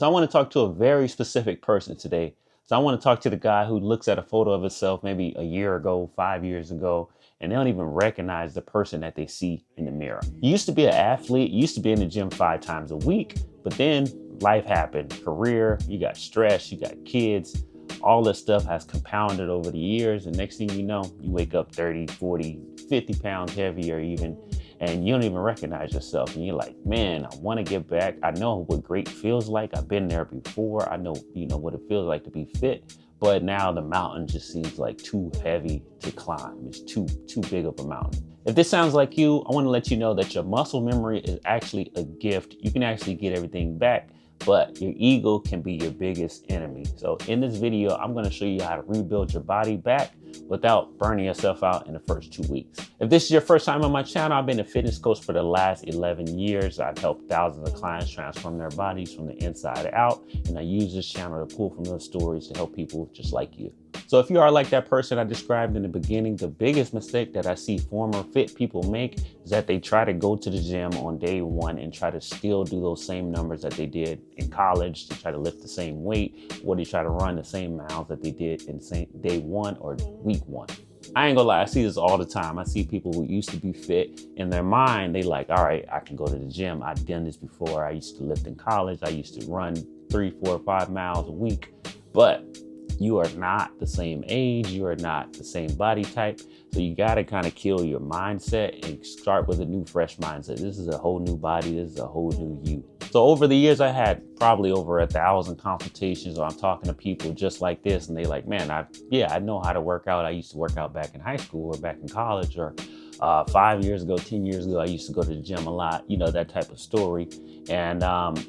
So I want to talk to a very specific person today. So I want to talk to the guy who looks at a photo of himself maybe a year ago, 5 years ago, and they don't even recognize the person that they see in the mirror. You used to be an athlete, you used to be in the gym 5 times a week, but then life happened, career, you got stress, you got kids, all this stuff has compounded over the years. And next thing you know, you wake up 30, 40, 50 pounds heavier even, and you don't even recognize yourself. And you're like, man, I want to get back. I know what great feels like. I've been there before. I know, what it feels like to be fit. But now the mountain just seems like too heavy to climb. It's too big of a mountain. If this sounds like you, I want to let you know that your muscle memory is actually a gift. You can actually get everything back, but your ego can be your biggest enemy. So in this video, I'm going to show you how to rebuild your body back without burning yourself out in the first 2 weeks. If this is your first time on my channel, I've been a fitness coach for the last 11 years. I've helped thousands of clients transform their bodies from the inside out. And I use this channel to pull from those stories to help people just like you. So if you are like that person I described in the beginning, the biggest mistake that I see former fit people make is that they try to go to the gym on day one and try to still do those same numbers that they did in college, to try to lift the same weight, or they try to run the same miles that they did in day one or week one. I ain't gonna lie, I see this all the time. I see people who used to be fit. In their mind, they like, all right, I can go to the gym. I've done this before. I used to lift in college. I used to run 3, 4, 5 miles a week. But you are not the same age. You are not the same body type. So you got to kind of kill your mindset and start with a new, fresh mindset. This is a whole new body. This is a whole new you. So over the years, I had probably over 1,000 consultations, or I'm talking to people just like this, and they like, man, I know how to work out. I used to work out back in high school or back in college, or 5 years ago, 10 years ago, I used to go to the gym a lot, that type of story. And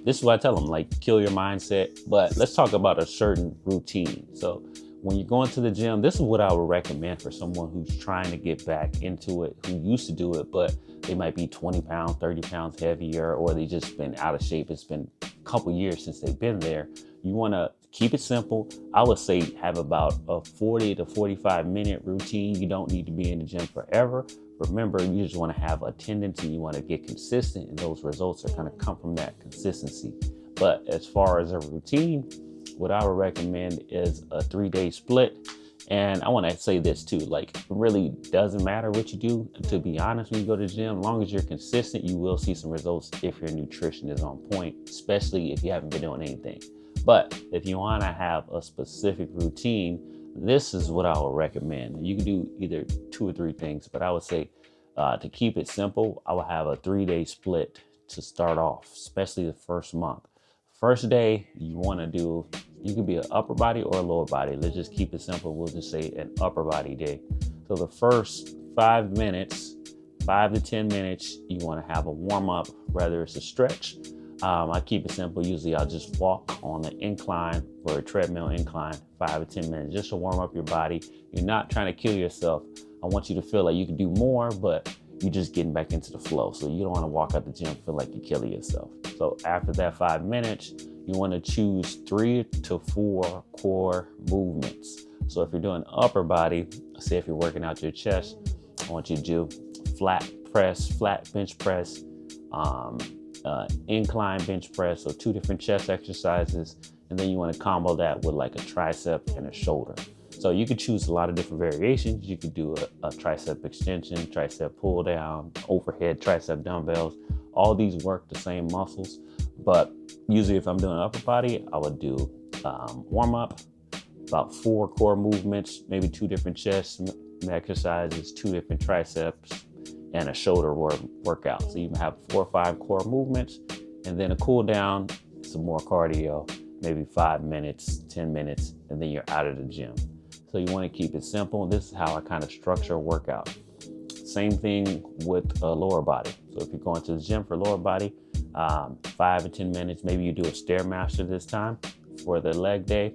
this is what I tell them, like, kill your mindset. But let's talk about a certain routine. So when you're going to the gym, this is what I would recommend for someone who's trying to get back into it, who used to do it, but they might be 20 pounds, 30 pounds heavier, or they just been out of shape. It's been a couple years since they've been there. You want to keep it simple. I would say have about a 40 to 45 minute routine. You don't need to be in the gym forever. Remember, you just want to have attendance and you want to get consistent, and those results are going to come from that consistency. But as far as a routine, what I would recommend is a 3-day split. And I want to say this too, like, it really doesn't matter what you do. To be honest, when you go to the gym, as long as you're consistent, you will see some results if your nutrition is on point, especially if you haven't been doing anything. But if you want to have a specific routine, this is what I would recommend. You can do either 2 or 3 things, but I would say to keep it simple, I would have a 3-day split to start off, especially the first month. First day, you want to do, you can be an upper body or a lower body. Let's just keep it simple. We'll just say an upper body day. So the first 5 minutes, 5 to 10 minutes, you want to have a warm up, whether it's a stretch. I keep it simple. Usually I'll just walk on the incline, or a treadmill incline, 5 to 10 minutes, just to warm up your body. You're not trying to kill yourself. I want you to feel like you can do more, but you're just getting back into the flow. So you don't want to walk out the gym feel like you're killing yourself. So after that 5 minutes, you want to choose 3 to 4 core movements. So if you're doing upper body, say if you're working out your chest, I want you to do flat bench press, incline bench press, so 2 different chest exercises. And then you want to combo that with like a tricep and a shoulder. So you could choose a lot of different variations. You could do a tricep extension, tricep pull down, overhead tricep dumbbells. All these work the same muscles. But usually if I'm doing upper body, I would do warm up, about 4 core movements, maybe 2 different chest exercises, 2 different triceps, and a shoulder workout. So you can have 4 or 5 core movements, and then a cool down, some more cardio, maybe 5 minutes, 10 minutes, and then you're out of the gym. So you want to keep it simple. This is how I kind of structure a workout. Same thing with a lower body. So if you're going to the gym for lower body, 5 to 10 minutes, maybe you do a Stairmaster this time for the leg day,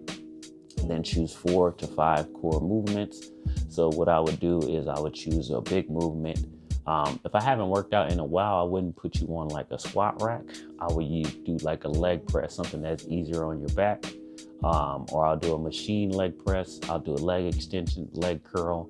and then choose 4 to 5 core movements. So what I would do is I would choose a big movement. If I haven't worked out in a while, I wouldn't put you on like a squat rack. I would do like a leg press, something that's easier on your back. Or I'll do a machine leg press. I'll do a leg extension, leg curl.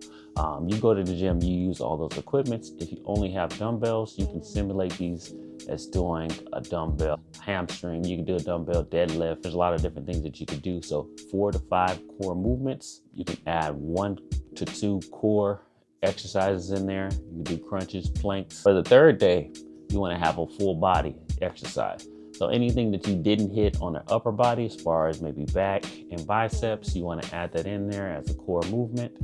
You go to the gym, you use all those equipments. If you only have dumbbells, you can simulate these as doing a dumbbell hamstring. You can do a dumbbell deadlift. There's a lot of different things that you can do. So 4 to 5 core movements. You can add 1 to 2 core exercises in there. You can do crunches, planks. For the third day, you want to have a full body exercise. So anything that you didn't hit on the upper body, as far as maybe back and biceps, you want to add that in there as a core movement.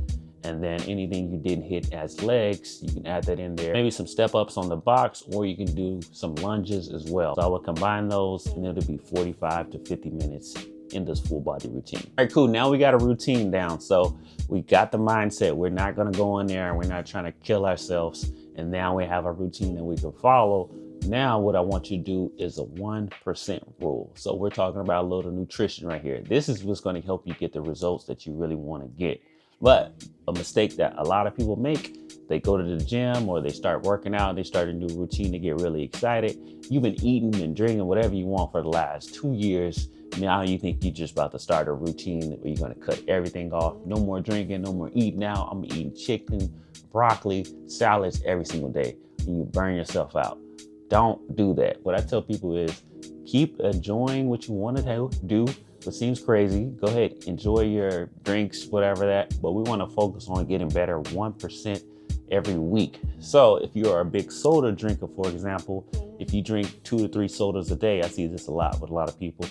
And then anything you didn't hit as legs, you can add that in there. Maybe some step ups on the box, or you can do some lunges as well. So I would combine those, and it'll be 45 to 50 minutes in this full body routine. All right, cool. Now we got a routine down. So we got the mindset. We're not going to go in there and we're not trying to kill ourselves. And now we have a routine that we can follow. Now what I want you to do is a 1% rule. So we're talking about a little nutrition right here. This is what's going to help you get the results that you really want to get. But a mistake that a lot of people make, they go to the gym or they start working out, they start a new routine, they get really excited. You've been eating and drinking whatever you want for the last 2 years. Now you think you're just about to start a routine where you're going to cut everything off. No more drinking, no more eating now. I'm eating chicken, broccoli, salads every single day. And you burn yourself out. Don't do that. What I tell people is keep enjoying what you want to do. What seems crazy, go ahead, enjoy your drinks, whatever that, but we want to focus on getting better 1% every week. So if you're a big soda drinker, for example, if you drink 2 to 3 sodas a day, I see this a lot with a lot of people,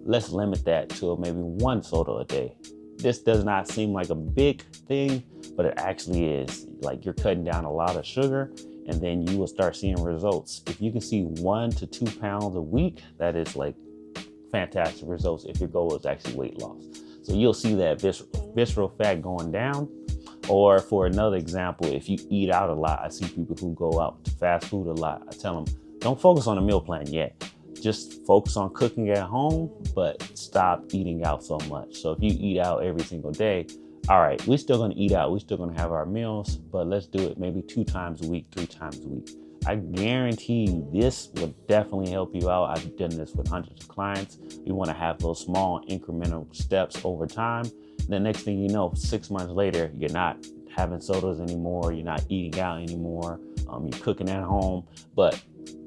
let's limit that to maybe 1 soda a day. This does not seem like a big thing, but it actually is. Like, you're cutting down a lot of sugar, and then you will start seeing results. If you can see 1 to 2 pounds a week, that is like fantastic results if your goal is actually weight loss. So you'll see that visceral fat going down. Or for another example, if you eat out a lot, I see people who go out to fast food a lot. I tell them, don't focus on a meal plan yet. Just focus on cooking at home, but stop eating out so much. So if you eat out every single day, all right, we're still gonna eat out. We're still gonna have our meals, but let's do it maybe 2 times a week, 3 times a week. I guarantee you this will definitely help you out. I've done this with hundreds of clients. You want to have those small incremental steps over time. The next thing you know, 6 months later, you're not having sodas anymore. You're not eating out anymore. You're cooking at home. But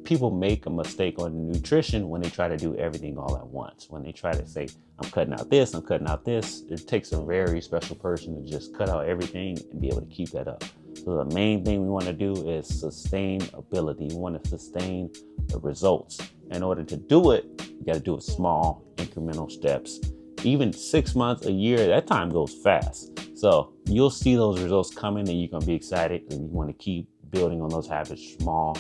people make a mistake on nutrition when they try to do everything all at once. When they try to say, I'm cutting out this, I'm cutting out this. It takes a very special person to just cut out everything and be able to keep that up. So the main thing we want to do is sustainability. We want to sustain the results. In order to do it, you got to do it small, incremental steps. Even 6 months, a year, that time goes fast. So you'll see those results coming and you're going to be excited, and you want to keep building on those habits, small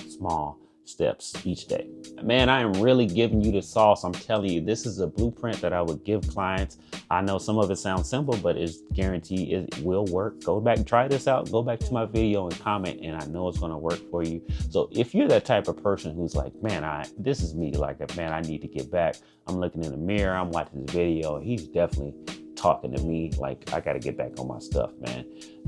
steps each day. Man, I am really giving you the sauce. I'm telling you, this is a blueprint that I would give clients. I know some of it sounds simple, but it's guaranteed it will work. Go back and try this out. Go back to my video and comment, and I know it's going to work for you. So if you're that type of person who's like, man, this is me, like, man, I need to get back. I'm looking in the mirror, I'm watching this video. He's definitely talking to me. Like, I got to get back on my stuff, man.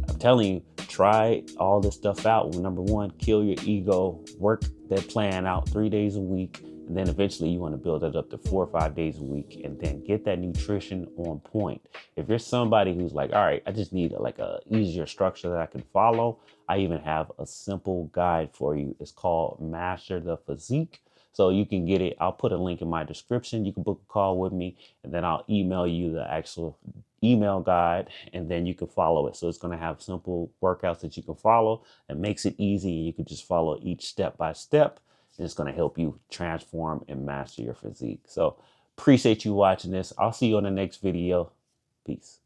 I'm telling you, try all this stuff out. Number 1, kill your ego, work that plan out 3 days a week. And then eventually you want to build it up to 4 or 5 days a week, and then get that nutrition on point. If you're somebody who's like, all right, I just need like a easier structure that I can follow, I even have a simple guide for you. It's called Master the Physique. So you can get it. I'll put a link in my description. You can book a call with me, and then I'll email you the actual email guide, and then you can follow it. So it's going to have simple workouts that you can follow. It makes it easy. You can just follow each step by step. It's going to help you transform and master your physique. So appreciate you watching this. I'll see you on the next video. Peace.